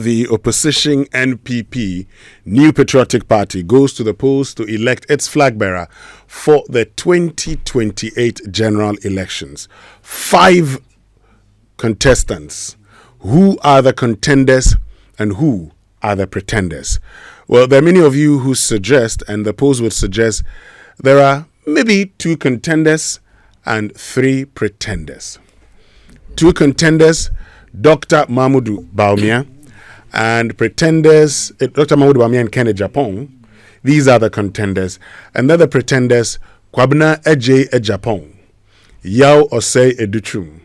the opposition NPP, New Patriotic Party, goes to the polls to elect its flag bearer for the 2028 general elections. 5 contestants. Who are the contenders and who are the pretenders? Well, there are many of you who suggest, and the polls would suggest, there are maybe 2 contenders and 3 pretenders. 2 contenders, Dr. Mahmoud Bawumia, and pretenders, Dr. Mahmoud Bawumia and Kenneth Japong. These are the contenders. And then the pretenders, Kwabena Eje Ejapong, Yao Osei Educhum,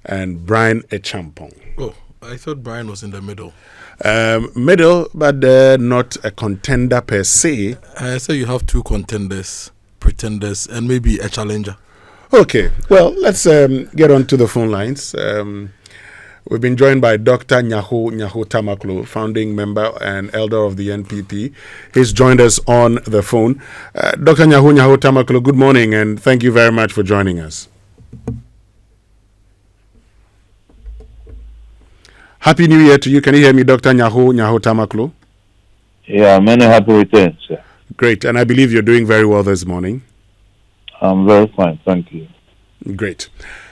and Brian Echampong. Oh, I thought Brian was in the middle. Middle, but not a contender per se. I say you have 2 contenders, pretenders, and maybe a challenger. Okay, well, let's get on to the phone lines. We've been joined by Dr. Nyaho-Tamakloe, founding member and elder of the NPP. He's joined us on the phone. Dr. Nyaho-Tamakloe, good morning, and thank you very much for joining us. Happy New Year to you. Can you hear me, Dr. Nyaho-Tamakloe? Yeah, many happy returns, sir. Great, and I believe you're doing very well this morning. I'm very fine, thank you. Great.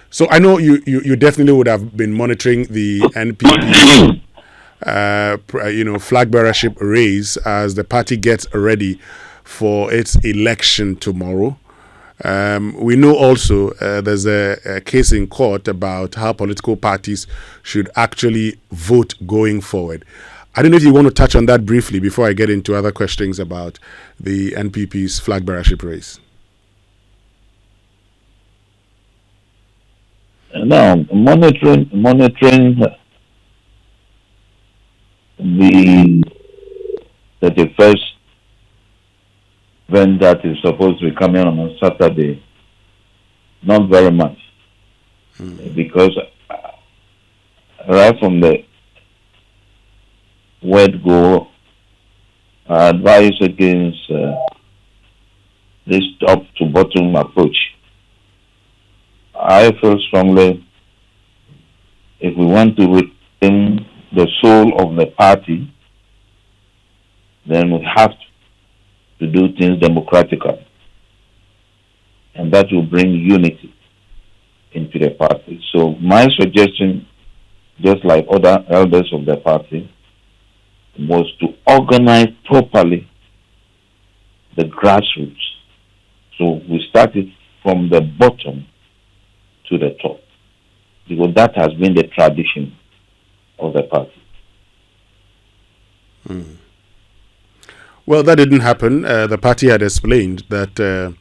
So I know you definitely would have been monitoring the NPP, flag bearership race as the party gets ready for its election tomorrow. We know also there's a case in court about how political parties should actually vote going forward. I don't know if you want to touch on that briefly before I get into other questions about the NPP's flag bearership race. Now, monitoring the 31st event that is supposed to be coming on Saturday, not very much. Because right from the word go, I advise against this top to bottom approach. I feel strongly if we want to retain the soul of the party, then we have to do things democratically. And that will bring unity into the party. So my suggestion, just like other elders of the party, was to organize properly the grassroots. So we started from the bottom to the top, because that has been the tradition of the party. Well, that didn't happen. The party had explained that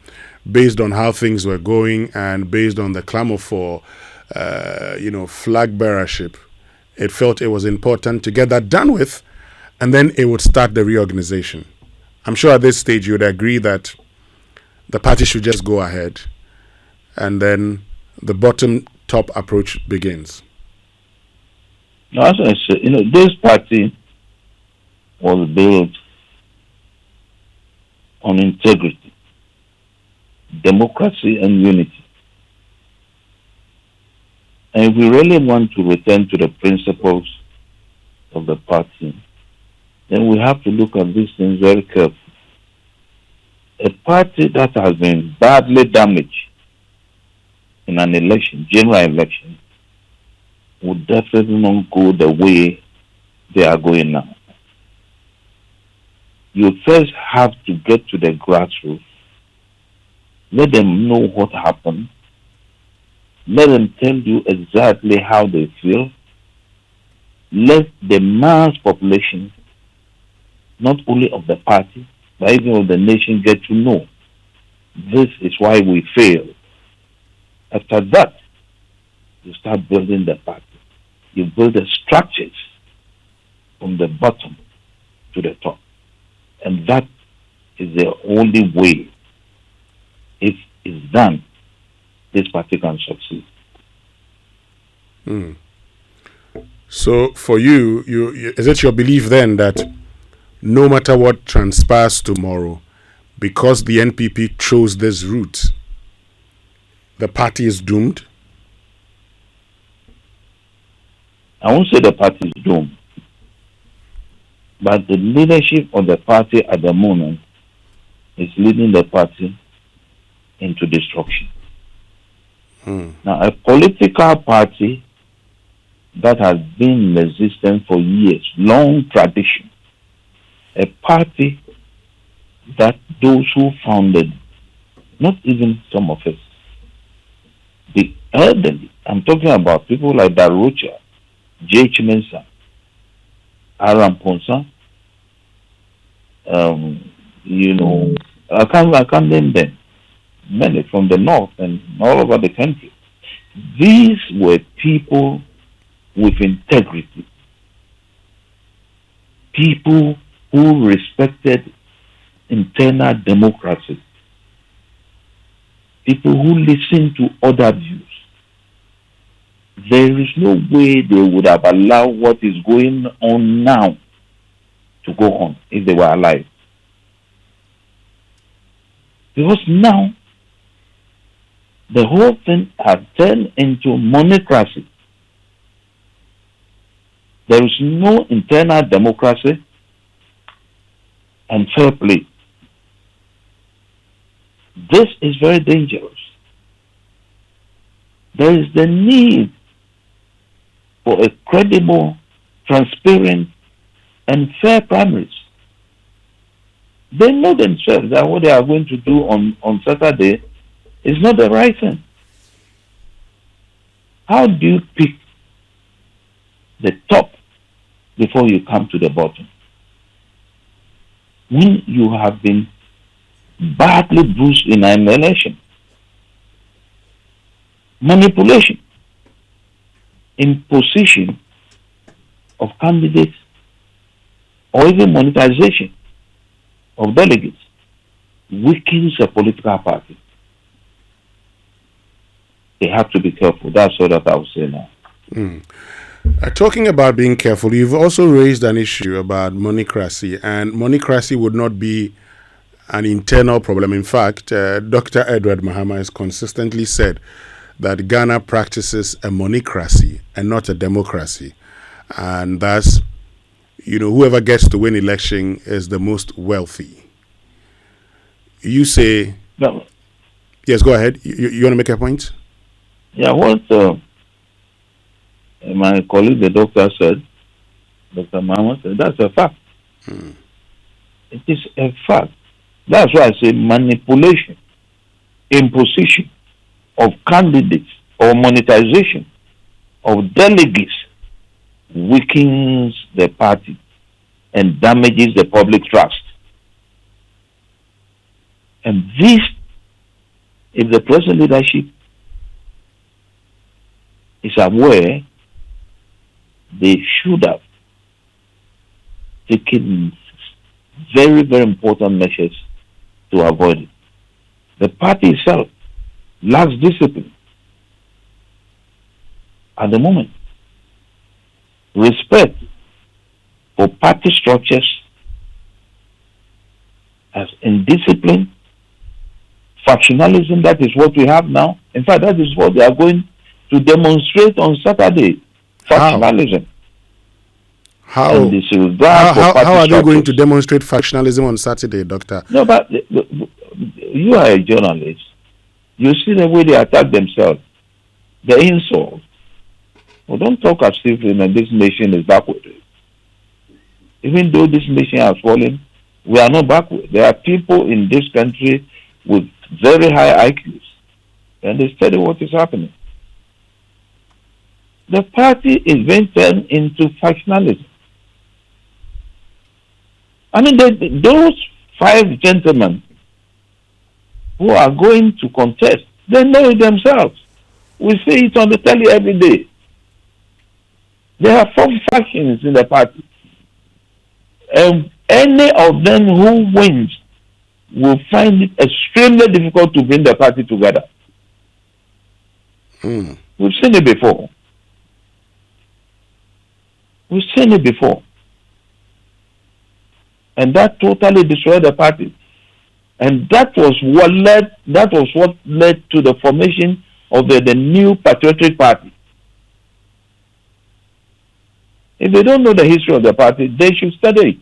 based on how things were going and based on the clamor for, flag bearership, it felt it was important to get that done with, and then it would start the reorganization. I'm sure at this stage you would agree that the party should just go ahead, and then the bottom-top approach begins. Now, as I said, this party was built on integrity, democracy, and unity. And if we really want to return to the principles of the party, then we have to look at these things very carefully. A party that has been badly damaged in an election, general election, would definitely not go the way they are going now. You first have to get to the grassroots, let them know what happened, let them tell you exactly how they feel, let the mass population, not only of the party, but even of the nation, get to know this is why we failed. After that, you start building the party. You build the structures from the bottom to the top. And that is the only way, if it's done, this party can succeed. So for you, is it your belief then that no matter what transpires tomorrow, because the NPP chose this route, the party is doomed? I won't say the party is doomed. But the leadership of the party at the moment is leading the party into destruction. Now, a political party that has been in existence for years, long tradition, a party that those who founded, not even some of us, the elderly, I'm talking about people like Darocha, J. Chimensa, Aram Ponsa, I can't name them, many from the north and all over the country. These were people with integrity, people who respected internal democracy, people who listened to other views. There is no way they would have allowed what is going on now to go on if they were alive. Because now, the whole thing has turned into monocracy. There is no internal democracy and fair play. This is very dangerous. There is the need for a credible, transparent, and fair primaries. They know themselves that what they are going to do on Saturday is not the right thing. How do you pick the top before you come to the bottom? When you have been badly bruised in an election, manipulation, imposition of candidates, or even monetization of delegates weakens a political party. They have to be careful. That's all that I would say now. Talking about being careful, you've also raised an issue about monocracy, and monocracy would not be an internal problem. In fact, Dr. Edward Mahama has consistently said that Ghana practices a monocracy and not a democracy. And thus, whoever gets to win election is the most wealthy. You say... No. Yes, go ahead. You want to make a point? Yeah, what my colleague, the doctor, said, Dr. Mahama said, that's a fact. It is a fact. That's why I say manipulation, imposition of candidates or monetization of delegates weakens the party and damages the public trust. And this, if the present leadership is aware, they should have taken very, very important measures to avoid it. The party itself lacks discipline at the moment. Respect for party structures as indiscipline, factionalism, that is what we have now. In fact, that is what they are going to demonstrate on Saturday. Factionalism. How are they going to demonstrate factionalism on Saturday, Doctor? No, but you are a journalist. You see the way they attack themselves. The insult. Well, don't talk as if this nation is backward. Even though this nation has fallen, we are not backward. There are people in this country with very high IQs, and they study what is happening. The party is being turned into factionalism. I mean, those 5 gentlemen who are going to contest, they know it themselves. We see it on the telly every day. There are 4 factions in the party. Any of them who wins will find it extremely difficult to bring the party together. We've seen it before. We've seen it before. And that totally destroyed the party. And that was what led to the formation of the new patriotic party. If they don't know the history of the party, they should study it.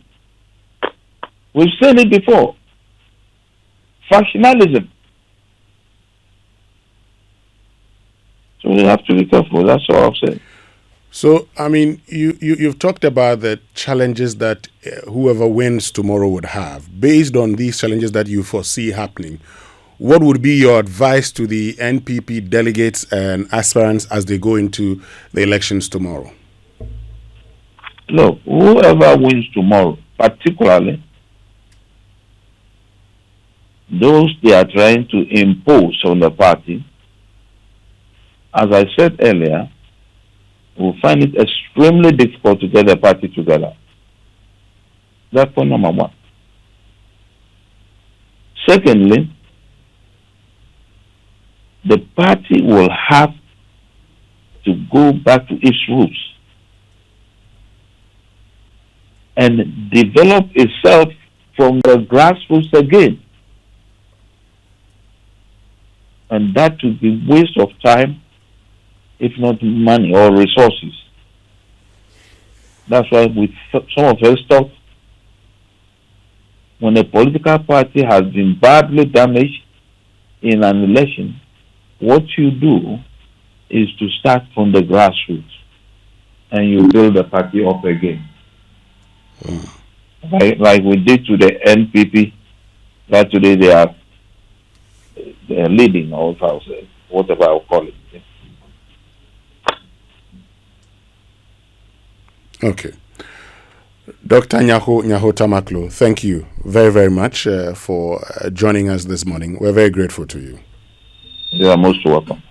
We've seen it before. Factionalism. So we have to be careful. That's all I've said. So, I mean, you've talked about the challenges that whoever wins tomorrow would have. Based on these challenges that you foresee happening, what would be your advice to the NPP delegates and aspirants as they go into the elections tomorrow? Look, whoever wins tomorrow, particularly those they are trying to impose on the party, as I said earlier, will find it extremely difficult to get the party together. That's point number one. Secondly, the party will have to go back to its roots and develop itself from the grassroots again. And that would be waste of time, if not money or resources. That's why with some of us thought, when a political party has been badly damaged in an election, what you do is to start from the grassroots and you build the party up again. Like we did to the NPP, that today they are leading, or whatever I'll call it. Okay. Dr. Nyaho-Tamakloe, thank you very, very much for joining us this morning. We're very grateful to you. You are most welcome.